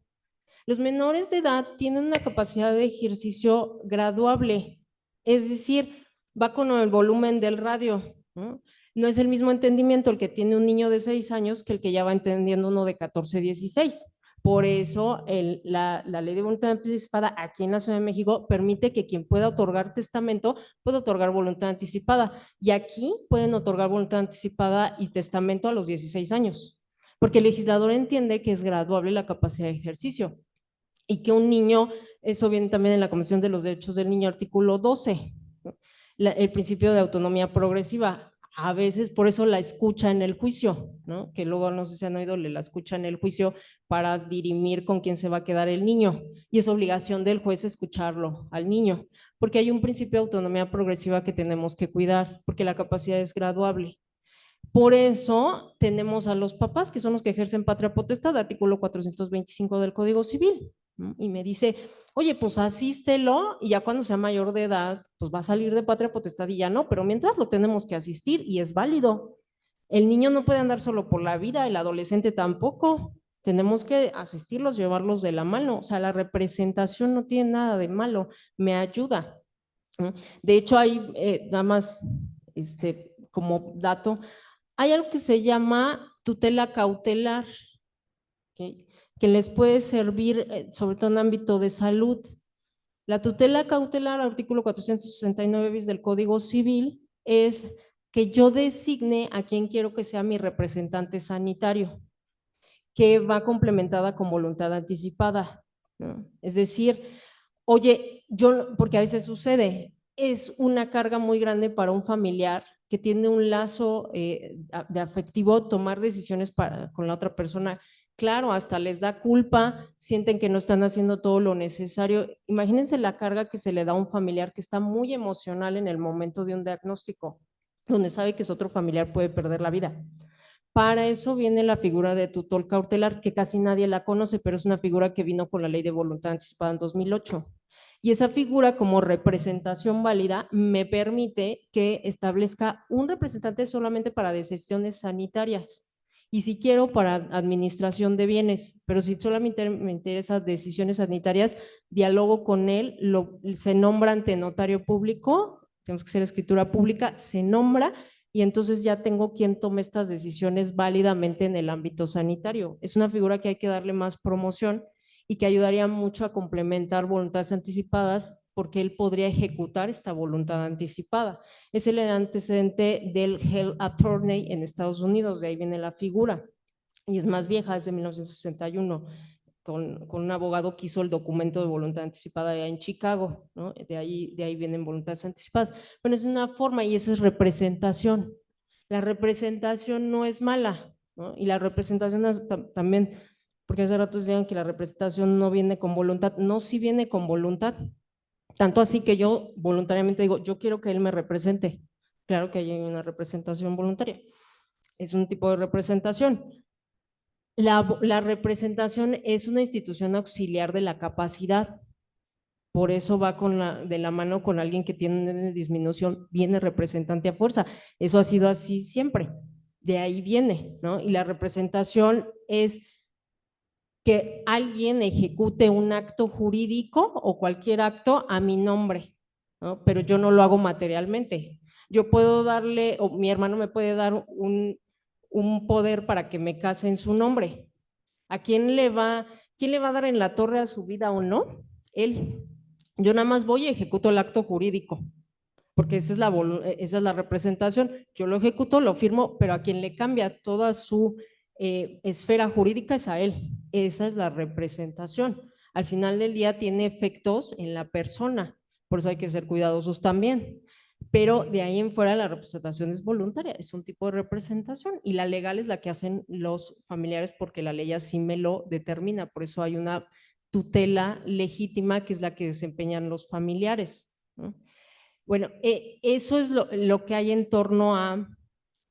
Los menores de edad tienen una capacidad de ejercicio graduable, es decir, va con el volumen del radio, ¿no? No es el mismo entendimiento el que tiene un niño de 6 años que el que ya va entendiendo uno de 14, 16. Por eso la ley de voluntad anticipada aquí en la Ciudad de México permite que quien pueda otorgar testamento pueda otorgar voluntad anticipada. Y aquí pueden otorgar voluntad anticipada y testamento a los 16 años, porque el legislador entiende que es graduable la capacidad de ejercicio y que un niño, eso viene también en la Convención de los Derechos del Niño, artículo 12, el principio de autonomía progresiva. A veces por eso la escucha en el juicio, ¿no? Que luego no sé si han oído, la escucha en el juicio para dirimir con quién se va a quedar el niño. Y es obligación del juez escucharlo al niño, porque hay un principio de autonomía progresiva que tenemos que cuidar, porque la capacidad es graduable. Por eso tenemos a los papás, que son los que ejercen patria potestad, artículo 425 del Código Civil. ¿No? Y me dice, oye, pues asístelo y ya cuando sea mayor de edad, pues va a salir de patria potestad y ya no, pero mientras lo tenemos que asistir y es válido. El niño no puede andar solo por la vida, el adolescente tampoco. Tenemos que asistirlos, llevarlos de la mano. O sea, la representación no tiene nada de malo, me ayuda. ¿No? De hecho, hay nada más como dato, hay algo que se llama tutela cautelar, ¿okay? Que les puede servir sobre todo en ámbito de salud. La tutela cautelar, artículo 469 bis del Código Civil, es que yo designe a quien quiero que sea mi representante sanitario, que va complementada con voluntad anticipada, ¿no? Es decir, oye, yo, porque a veces sucede, es una carga muy grande para un familiar que tiene un lazo de afectivo, tomar decisiones con la otra persona. Claro, hasta les da culpa, sienten que no están haciendo todo lo necesario. Imagínense la carga que se le da a un familiar que está muy emocional en el momento de un diagnóstico, donde sabe que su otro familiar puede perder la vida. Para eso viene la figura de tutor cautelar, que casi nadie la conoce, pero es una figura que vino con la ley de voluntad anticipada en 2008. Y esa figura como representación válida me permite que establezca un representante solamente para decisiones sanitarias y si quiero para administración de bienes, pero si solamente me interesa decisiones sanitarias, dialogo con él, se nombra ante notario público, tenemos que hacer escritura pública, se nombra y entonces ya tengo quien tome estas decisiones válidamente en el ámbito sanitario. Es una figura que hay que darle más promoción y que ayudaría mucho a complementar voluntades anticipadas porque él podría ejecutar esta voluntad anticipada. Es el antecedente del Health Attorney en Estados Unidos, de ahí viene la figura y es más vieja, es de 1961. Con un abogado que hizo el documento de voluntad anticipada allá en Chicago, ¿no? De ahí vienen voluntades anticipadas. Bueno, es una forma y esa es representación. La representación no es mala, ¿no? Y la representación también, porque hace rato decían que la representación no viene con voluntad, no, sí viene con voluntad. Tanto así que yo voluntariamente digo, yo quiero que él me represente. Claro que hay una representación voluntaria. Es un tipo de representación. La representación es una institución auxiliar de la capacidad. Por eso va de la mano con alguien que tiene disminución, viene representante a fuerza. Eso ha sido así siempre. De ahí viene, ¿no? Y la representación es que alguien ejecute un acto jurídico o cualquier acto a mi nombre, ¿no? Pero yo no lo hago materialmente. Yo puedo darle, o mi hermano me puede dar un poder para que me case en su nombre. ¿A quién le va a dar en la torre a su vida o no? Él. Yo nada más voy y ejecuto el acto jurídico, porque esa es la representación. Yo lo ejecuto, lo firmo, pero a quien le cambia toda su esfera jurídica es a él. Esa es la representación. Al final del día tiene efectos en la persona, por eso hay que ser cuidadosos también. Pero de ahí en fuera la representación es voluntaria, es un tipo de representación y la legal es la que hacen los familiares porque la ley así me lo determina, por eso hay una tutela legítima que es la que desempeñan los familiares, ¿no? Bueno, eso es lo que hay en torno a,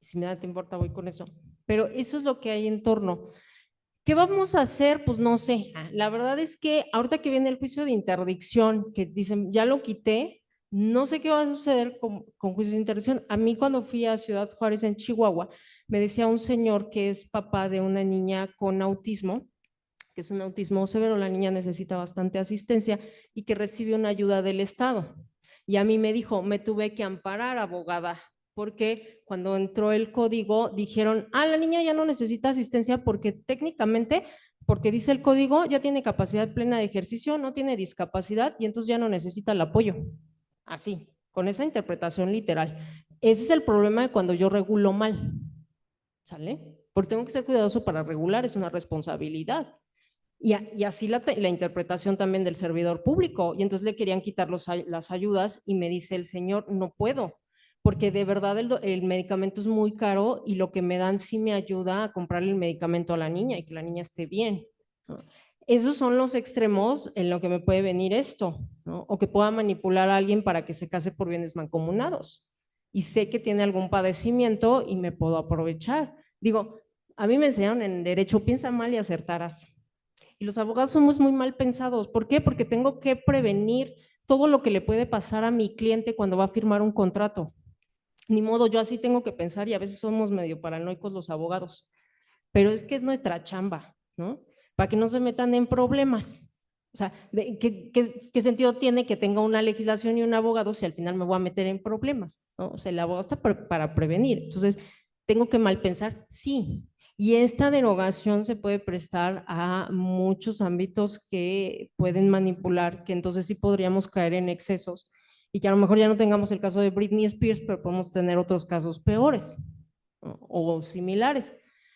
si me da tiempo, ahorita voy con eso, pero eso es lo que hay en torno. ¿Qué vamos a hacer? Pues no sé. La verdad es que ahorita que viene el juicio de interdicción, que dicen, ya lo quité, no sé qué va a suceder con juicios de interdicción. A mí cuando fui a Ciudad Juárez, en Chihuahua, me decía un señor que es papá de una niña con autismo, que es un autismo severo, la niña necesita bastante asistencia y que recibe una ayuda del Estado. Y a mí me dijo, me tuve que amparar, abogada, porque cuando entró el código dijeron, la niña ya no necesita asistencia porque técnicamente, porque dice el código, ya tiene capacidad plena de ejercicio, no tiene discapacidad y entonces ya no necesita el apoyo. Así, con esa interpretación literal. Ese es el problema de cuando yo regulo mal, ¿sale? Porque tengo que ser cuidadoso para regular, es una responsabilidad. Y así la interpretación también del servidor público. Y entonces le querían quitar las ayudas y me dice el señor, no puedo, porque de verdad el medicamento es muy caro y lo que me dan sí me ayuda a comprarle el medicamento a la niña y que la niña esté bien, ¿no? Esos son los extremos en lo que me puede venir esto, ¿no? O que pueda manipular a alguien para que se case por bienes mancomunados. Y sé que tiene algún padecimiento y me puedo aprovechar. Digo, a mí me enseñaron en derecho, piensa mal y acertarás. Y los abogados somos muy mal pensados. ¿Por qué? Porque tengo que prevenir todo lo que le puede pasar a mi cliente cuando va a firmar un contrato. Ni modo, yo así tengo que pensar y a veces somos medio paranoicos los abogados. Pero es que es nuestra chamba, ¿no? Para que no se metan en problemas. O sea, ¿qué sentido tiene que tenga una legislación y un abogado si al final me voy a meter en problemas? ¿No? O sea, el abogado está para prevenir. Entonces, ¿tengo que mal pensar? Sí. Y esta derogación se puede prestar a muchos ámbitos que pueden manipular, que entonces sí podríamos caer en excesos y que a lo mejor ya no tengamos el caso de Britney Spears, pero podemos tener otros casos peores, ¿no? O similares.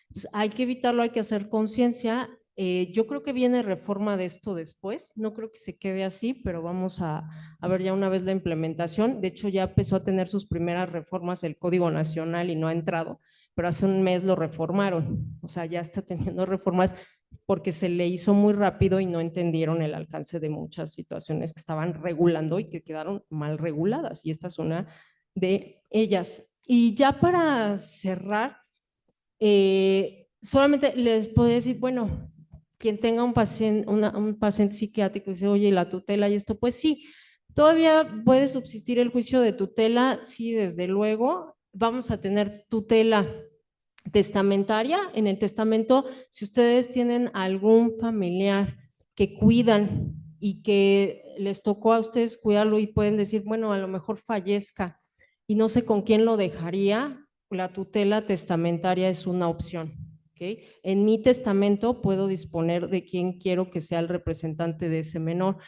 Entonces, hay que evitarlo, hay que hacer conciencia. Yo creo que viene reforma de esto después, no creo que se quede así, pero vamos a ver ya una vez la implementación. De hecho, ya empezó a tener sus primeras reformas el Código Nacional y no ha entrado, pero hace un mes lo reformaron. O sea, ya está teniendo reformas porque se le hizo muy rápido y no entendieron el alcance de muchas situaciones que estaban regulando y que quedaron mal reguladas. Y esta es una de ellas. Y ya para cerrar, solamente les puedo decir, bueno, quien tenga un paciente psiquiátrico y dice, oye, la tutela y esto, pues sí, todavía puede subsistir el juicio de tutela, sí, desde luego, vamos a tener tutela testamentaria. En el testamento, si ustedes tienen algún familiar que cuidan y que les tocó a ustedes cuidarlo y pueden decir, bueno, a lo mejor fallezca y no sé con quién lo dejaría, la tutela testamentaria es una opción. ¿Okay? En mi testamento puedo disponer de quién quiero que sea el representante de ese menor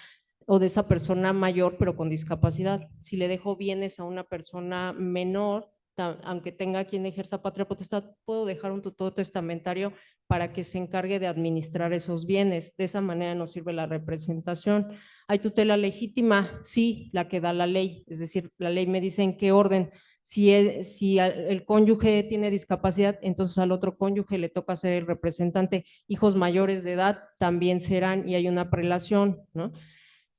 o de esa persona mayor pero con discapacidad. Si le dejo bienes a una persona menor, aunque tenga quien ejerza patria potestad, puedo dejar un tutor testamentario para que se encargue de administrar esos bienes. De esa manera nos sirve la representación. ¿Hay tutela legítima? Sí, la que da la ley, es decir, la ley me dice en qué orden. Si el cónyuge tiene discapacidad, entonces al otro cónyuge le toca ser el representante. Hijos mayores de edad también serán y hay una prelación, ¿no?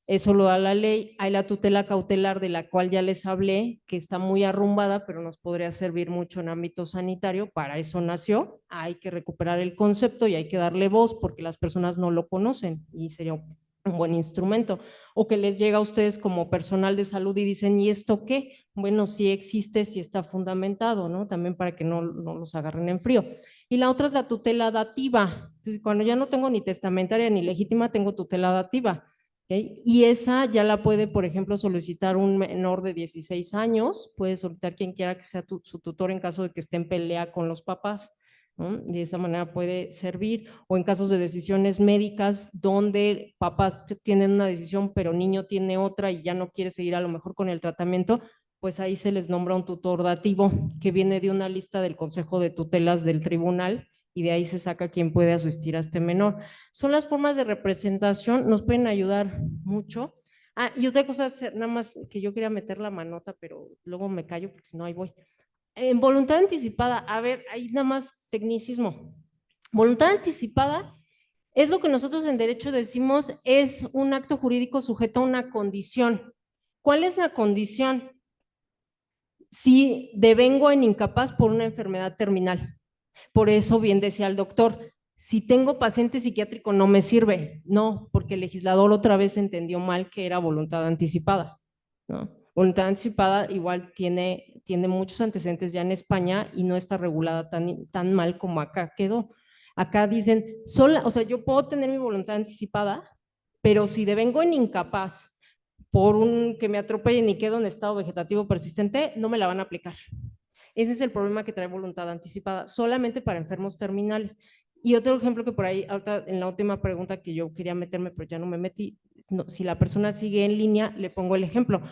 Eso lo da la ley. Hay la tutela cautelar de la cual ya les hablé, que está muy arrumbada, pero nos podría servir mucho en ámbito sanitario. Para eso nació. Hay que recuperar el concepto y hay que darle voz porque las personas no lo conocen y sería un buen instrumento. O que les llega a ustedes como personal de salud y dicen, ¿y esto qué? Bueno, sí existe, sí está fundamentado, ¿no? También para que no los agarren en frío. Y la otra es la tutela dativa. Cuando ya no tengo ni testamentaria ni legítima, tengo tutela dativa. ¿Okay? Y esa ya la puede, por ejemplo, solicitar un menor de 16 años, puede solicitar quien quiera que sea su tutor en caso de que esté en pelea con los papás, ¿no? De esa manera puede servir, o en casos de decisiones médicas donde papás tienen una decisión pero niño tiene otra y ya no quiere seguir a lo mejor con el tratamiento, pues ahí se les nombra un tutor dativo que viene de una lista del Consejo de Tutelas del tribunal y de ahí se saca quién puede asistir a este menor. Son las formas de representación, nos pueden ayudar mucho. Ah, y otra cosa, nada más que yo quería meter la manota, pero luego me callo porque si no ahí voy. En voluntad anticipada, a ver, ahí nada más tecnicismo. Voluntad anticipada es lo que nosotros en derecho decimos es un acto jurídico sujeto a una condición. ¿Cuál es la condición? Si devengo en incapaz por una enfermedad terminal. Por eso bien decía el doctor, si tengo paciente psiquiátrico no me sirve. No, porque el legislador otra vez entendió mal que era voluntad anticipada, ¿no? Voluntad anticipada igual tiene muchos antecedentes ya en España y no está regulada tan mal como acá quedó. Acá dicen, o sea, yo puedo tener mi voluntad anticipada, pero si devengo en incapaz por que me atropellen y quedo en estado vegetativo persistente, no me la van a aplicar. Ese es el problema que trae voluntad anticipada, solamente para enfermos terminales. Y otro ejemplo que por ahí, ahorita en la última pregunta que yo quería meterme, pero ya no me metí, no, si la persona sigue en línea, le pongo el ejemplo.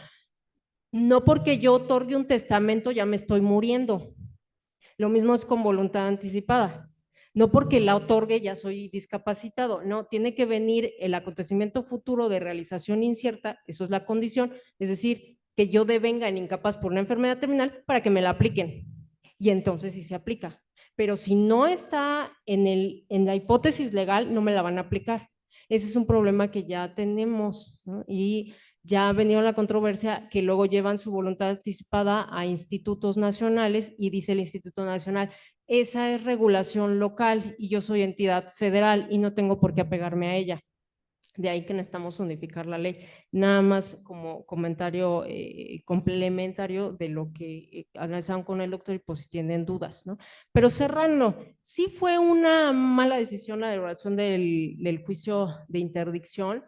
No porque yo otorgue un testamento ya me estoy muriendo. Lo mismo es con voluntad anticipada. No porque la otorgue ya soy discapacitado, no, tiene que venir el acontecimiento futuro de realización incierta, eso es la condición, es decir, que yo devenga en incapaz por una enfermedad terminal para que me la apliquen. Y entonces sí se aplica. Pero si no está en la hipótesis legal, no me la van a aplicar. Ese es un problema que ya tenemos, ¿no? Y ya ha venido la controversia que luego llevan su voluntad anticipada a institutos nacionales y dice el Instituto Nacional, esa es regulación local y yo soy entidad federal y no tengo por qué apegarme a ella. De ahí que necesitamos unificar la ley. Nada más como comentario complementario de lo que analizaron con el doctor y pues si tienen dudas, ¿no? Pero cerrando, sí fue una mala decisión la derogación del juicio de interdicción.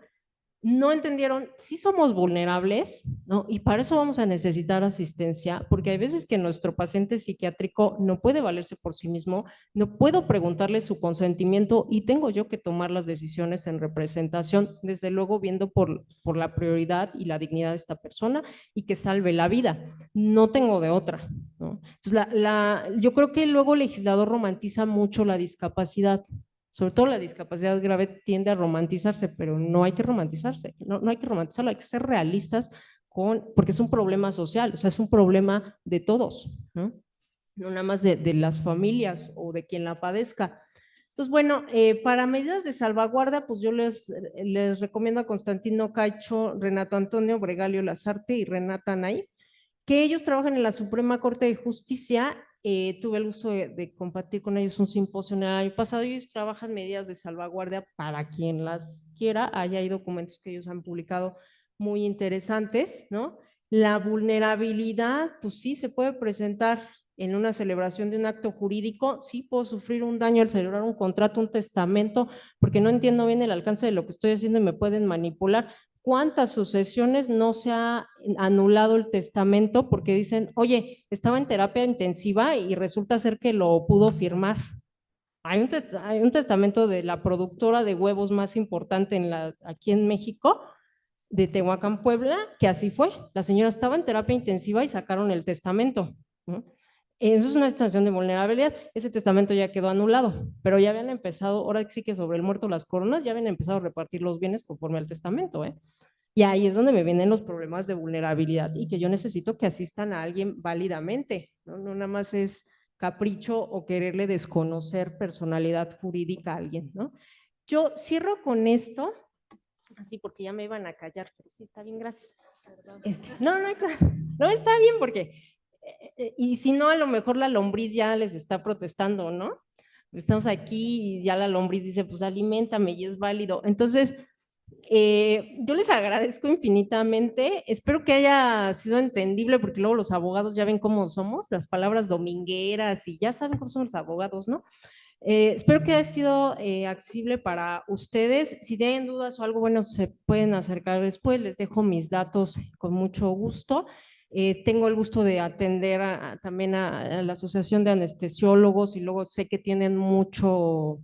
No entendieron, sí somos vulnerables, ¿no? Y para eso vamos a necesitar asistencia, porque hay veces que nuestro paciente psiquiátrico no puede valerse por sí mismo, no puedo preguntarle su consentimiento y tengo yo que tomar las decisiones en representación, desde luego viendo por la prioridad y la dignidad de esta persona y que salve la vida. No tengo de otra, ¿no? Entonces, yo creo que luego el legislador romantiza mucho la discapacidad, sobre todo la discapacidad grave tiende a romantizarse, pero no hay que romantizarse, no hay que romantizarlo, hay que ser realistas porque es un problema social, o sea, es un problema de todos, ¿no? No nada más de las familias o de quien la padezca. Entonces, bueno, para medidas de salvaguarda, pues yo les recomiendo a Constantino Caicho, Renato Antonio Bregalio Lazarte y Renata Nay, que ellos trabajan en la Suprema Corte de Justicia. Tuve el gusto de compartir con ellos un simposio en el año pasado y ellos trabajan medidas de salvaguardia para quien las quiera. Ahí hay documentos que ellos han publicado muy interesantes, ¿no? La vulnerabilidad, pues sí, se puede presentar en una celebración de un acto jurídico. Sí puedo sufrir un daño al celebrar un contrato, un testamento, porque no entiendo bien el alcance de lo que estoy haciendo y me pueden manipular. ¿Cuántas sucesiones no se ha anulado el testamento porque dicen, oye, estaba en terapia intensiva y resulta ser que lo pudo firmar? Hay un testamento de la productora de huevos más importante aquí en México, de Tehuacán, Puebla, que así fue. La señora estaba en terapia intensiva y sacaron el testamento, ¿no? Eso es una situación de vulnerabilidad. Ese testamento ya quedó anulado, pero ya habían empezado, ahora sí que sobre el muerto las coronas, ya habían empezado a repartir los bienes conforme al testamento, ¿eh? Y ahí es donde me vienen los problemas de vulnerabilidad y que yo necesito que asistan a alguien válidamente, ¿no? No nada más es capricho o quererle desconocer personalidad jurídica a alguien, ¿no? Yo cierro con esto. Así porque ya me iban a callar, pero sí, está bien, gracias. No, no, está bien porque, y si no, a lo mejor la lombriz ya les está protestando, ¿no? Estamos aquí y ya la lombriz dice, pues aliméntame y es válido. Entonces, yo les agradezco infinitamente. Espero que haya sido entendible porque luego los abogados ya ven cómo somos, las palabras domingueras y ya saben cómo son los abogados, ¿no? Espero que haya sido accesible para ustedes. Si tienen dudas o algo, bueno, se pueden acercar después. Les dejo mis datos con mucho gusto. Tengo el gusto de atender también a la Asociación de Anestesiólogos y luego sé que tienen muchas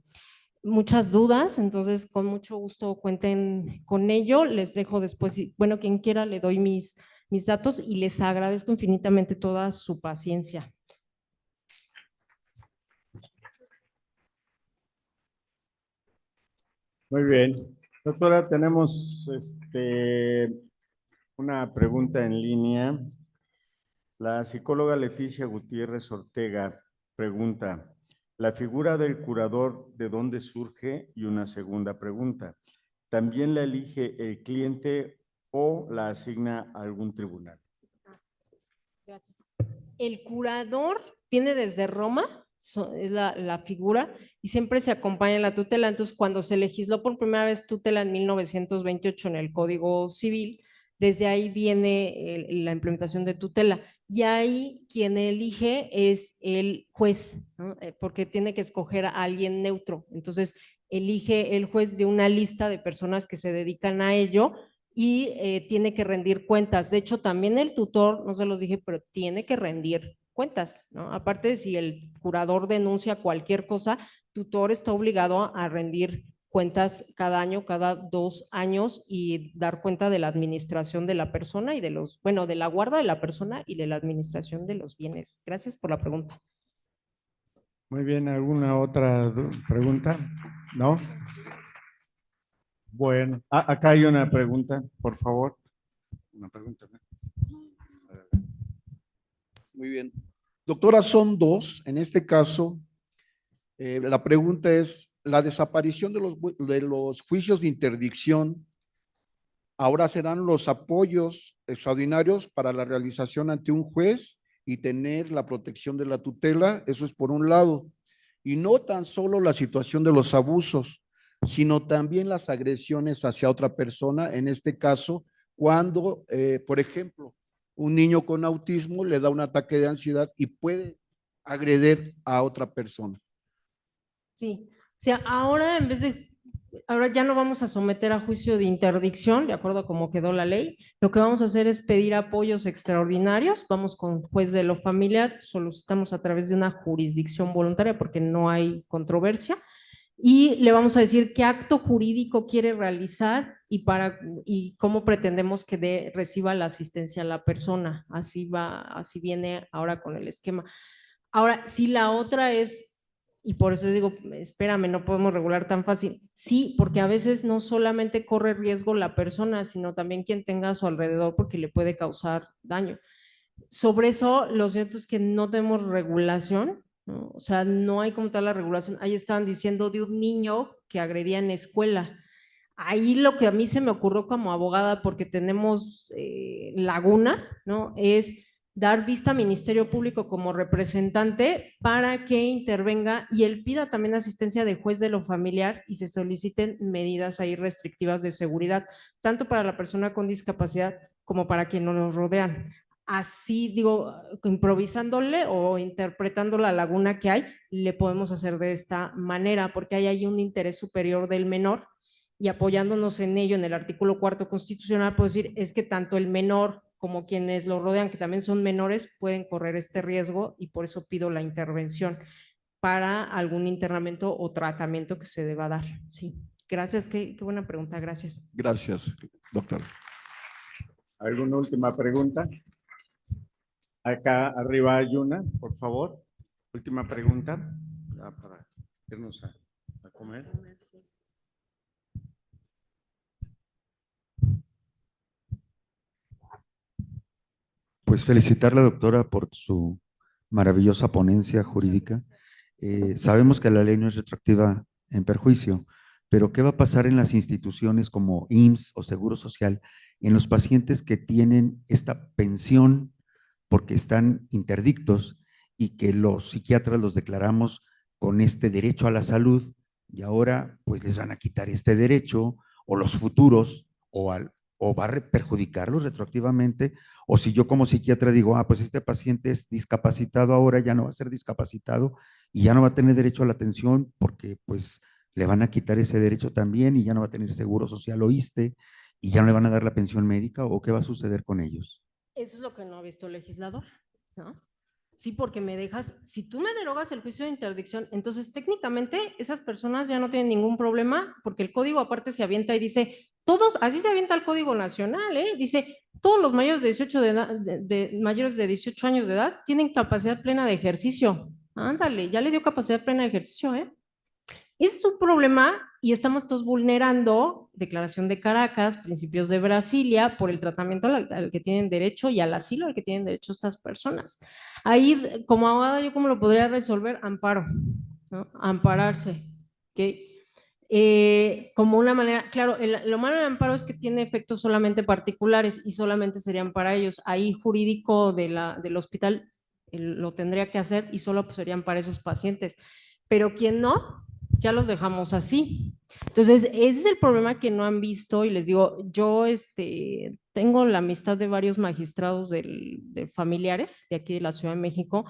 dudas, entonces con mucho gusto cuenten con ello. Les dejo después, bueno, quien quiera le doy mis datos y les agradezco infinitamente toda su paciencia. Muy bien. Doctora, tenemos una pregunta en línea. La psicóloga Leticia Gutiérrez Ortega pregunta, ¿la figura del curador de dónde surge? Y una segunda pregunta, ¿también la elige el cliente o la asigna a algún tribunal? Gracias. El curador viene desde Roma, es la figura, y siempre se acompaña en la tutela. Entonces, cuando se legisló por primera vez tutela en 1928 en el Código Civil, desde ahí viene la implementación de tutela. Y ahí quien elige es el juez, ¿no? Porque tiene que escoger a alguien neutro. Entonces, elige el juez de una lista de personas que se dedican a ello y tiene que rendir cuentas. De hecho, también el tutor, no se los dije, pero tiene que rendir cuentas, ¿no? Aparte de si el curador denuncia cualquier cosa, tutor está obligado a rendir cuentas cada año, cada 2 años y dar cuenta de la administración de la persona y de los, bueno, de la guarda de la persona y de la administración de los bienes. Gracias por la pregunta. Muy bien, ¿alguna otra pregunta? ¿No? Bueno, acá hay una pregunta, por favor. Una pregunta. Muy bien. Doctora, son dos. En este caso, la pregunta es, la desaparición de los juicios de interdicción, ahora serán los apoyos extraordinarios para la realización ante un juez y tener la protección de la tutela, eso es por un lado. Y no tan solo la situación de los abusos, sino también las agresiones hacia otra persona, en este caso, cuando, por ejemplo, un niño con autismo le da un ataque de ansiedad y puede agredir a otra persona. Sí, o sea, ahora ahora ya no vamos a someter a juicio de interdicción, de acuerdo a cómo quedó la ley. Lo que vamos a hacer es pedir apoyos extraordinarios. Vamos con juez de lo familiar, solicitamos a través de una jurisdicción voluntaria porque no hay controversia y le vamos a decir qué acto jurídico quiere realizar y cómo pretendemos que reciba la asistencia a la persona. Así viene ahora con el esquema. Ahora, si la otra es, y por eso digo, espérame, no podemos regular tan fácil. Sí, porque a veces no solamente corre riesgo la persona, sino también quien tenga a su alrededor porque le puede causar daño. Sobre eso, lo cierto es que no tenemos regulación, ¿no? O sea, no hay como tal la regulación. Ahí estaban diciendo de un niño que agredía en escuela. Ahí lo que a mí se me ocurrió como abogada, porque tenemos laguna, ¿no? Es dar vista a Ministerio Público como representante para que intervenga y él pida también asistencia de juez de lo familiar y se soliciten medidas ahí restrictivas de seguridad, tanto para la persona con discapacidad como para quienes nos rodean. Así, digo, improvisándole o interpretando la laguna que hay, le podemos hacer de esta manera, porque hay ahí un interés superior del menor y apoyándonos en ello en el artículo 4 constitucional, puedo decir, es que tanto el menor como quienes lo rodean, que también son menores, pueden correr este riesgo y por eso pido la intervención para algún internamiento o tratamiento que se deba dar. Sí, gracias, qué buena pregunta, gracias. Gracias, doctor. ¿Alguna última pregunta? Acá arriba hay una, por favor. Última pregunta. Para irnos a comer. Pues felicitarla, doctora, por su maravillosa ponencia jurídica. Sabemos que la ley no es retroactiva en perjuicio, pero ¿qué va a pasar en las instituciones como IMSS o Seguro Social, en los pacientes que tienen esta pensión porque están interdictos y que los psiquiatras los declaramos con este derecho a la salud y ahora pues les van a quitar este derecho o los futuros o va a perjudicarlos retroactivamente? O si yo como psiquiatra digo, pues este paciente es discapacitado ahora, ya no va a ser discapacitado y ya no va a tener derecho a la atención porque pues le van a quitar ese derecho también y ya no va a tener seguro social o ISSSTE y ya no le van a dar la pensión médica, ¿o qué va a suceder con ellos? Eso es lo que no ha visto el legislador, ¿no? Sí, porque me dejas, si tú me derogas el juicio de interdicción, entonces técnicamente esas personas ya no tienen ningún problema, porque el código aparte se avienta y dice, todos, así se avienta el Código Nacional, dice, todos los mayores de 18, mayores de 18 años de edad tienen capacidad plena de ejercicio. Ándale, ya le dio capacidad plena de ejercicio, Ese es un problema y estamos todos vulnerando Declaración de Caracas, principios de Brasilia, por el tratamiento al que tienen derecho y al asilo al que tienen derecho estas personas. Ahí, como abogada, ¿yo cómo lo podría resolver? Amparo, ¿no? Ampararse, como una manera, claro, lo malo del amparo es que tiene efectos solamente particulares y solamente serían para ellos. Ahí jurídico del hospital lo tendría que hacer y solo serían para esos pacientes. Pero quien no, ya los dejamos así. Entonces, ese es el problema que no han visto y les digo, yo tengo la amistad de varios magistrados de familiares de aquí de la Ciudad de México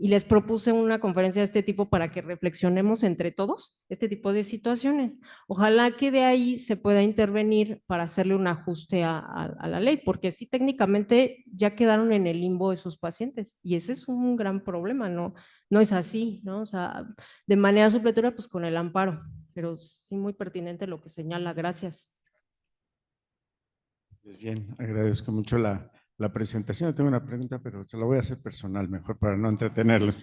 y les propuse una conferencia de este tipo para que reflexionemos entre todos este tipo de situaciones. Ojalá que de ahí se pueda intervenir para hacerle un ajuste a la ley, porque sí técnicamente ya quedaron en el limbo esos pacientes y ese es un gran problema, no es así, ¿no? O sea, de manera supletoria, pues con el amparo, pero sí muy pertinente lo que señala, gracias. Bien, agradezco mucho la presentación. Tengo una pregunta, pero se la voy a hacer personal, mejor para no entretenerlos.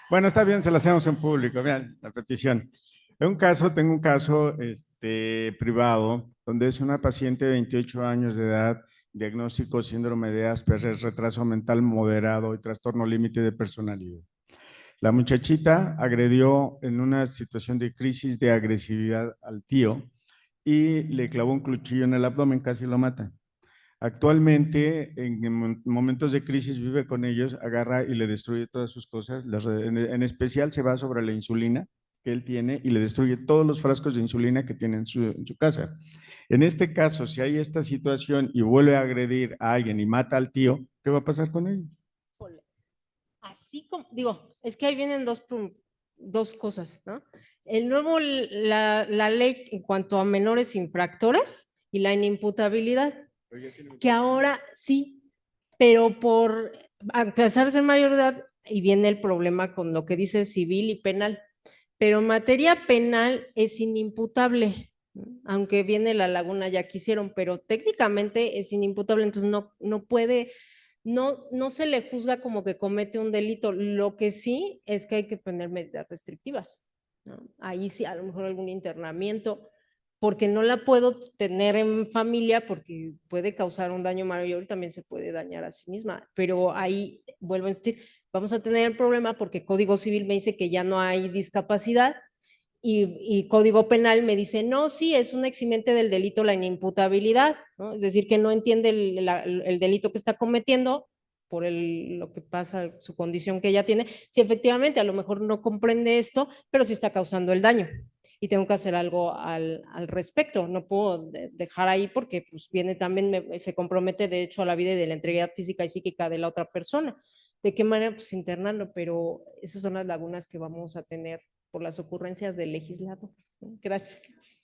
Bueno, está bien, se la hacemos en público. Vean, la petición. Tengo un caso privado, donde es una paciente de 28 años de edad, diagnóstico síndrome de Asperger, retraso mental moderado y trastorno límite de personalidad. La muchachita agredió en una situación de crisis de agresividad al tío y le clavó un cuchillo en el abdomen, casi lo mata. Actualmente, en momentos de crisis, vive con ellos, agarra y le destruye todas sus cosas. En especial se va sobre la insulina que él tiene y le destruye todos los frascos de insulina que tiene en su casa. En este caso, si hay esta situación y vuelve a agredir a alguien y mata al tío, ¿qué va a pasar con ellos? Así como, digo, es que ahí vienen dos cosas, ¿no? La ley en cuanto a menores infractores y la inimputabilidad, que ahora sí, pero a pesar de ser mayor de edad, y viene el problema con lo que dice civil y penal, pero en materia penal es inimputable, aunque viene la laguna, ya quisieron, pero técnicamente es inimputable, entonces no puede, no se le juzga como que comete un delito. Lo que sí es que hay que poner medidas restrictivas, ¿no? Ahí sí, a lo mejor algún internamiento, porque no la puedo tener en familia porque puede causar un daño mayor y también se puede dañar a sí misma. Pero ahí, vuelvo a decir, vamos a tener el problema porque Código Civil me dice que ya no hay discapacidad y Código Penal me dice, no, sí, es un eximente del delito la inimputabilidad, ¿no? Es decir, que no entiende el delito que está cometiendo por lo que pasa, su condición que ella tiene. Si efectivamente a lo mejor no comprende esto, pero sí está causando el daño y tengo que hacer algo al respecto. No puedo dejar ahí porque pues viene también, se compromete de hecho a la vida y de la integridad física y psíquica de la otra persona. ¿De qué manera? Pues internando, pero esas son las lagunas que vamos a tener por las ocurrencias del legislador. Gracias.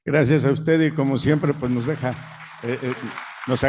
Gracias a usted y como siempre, pues nos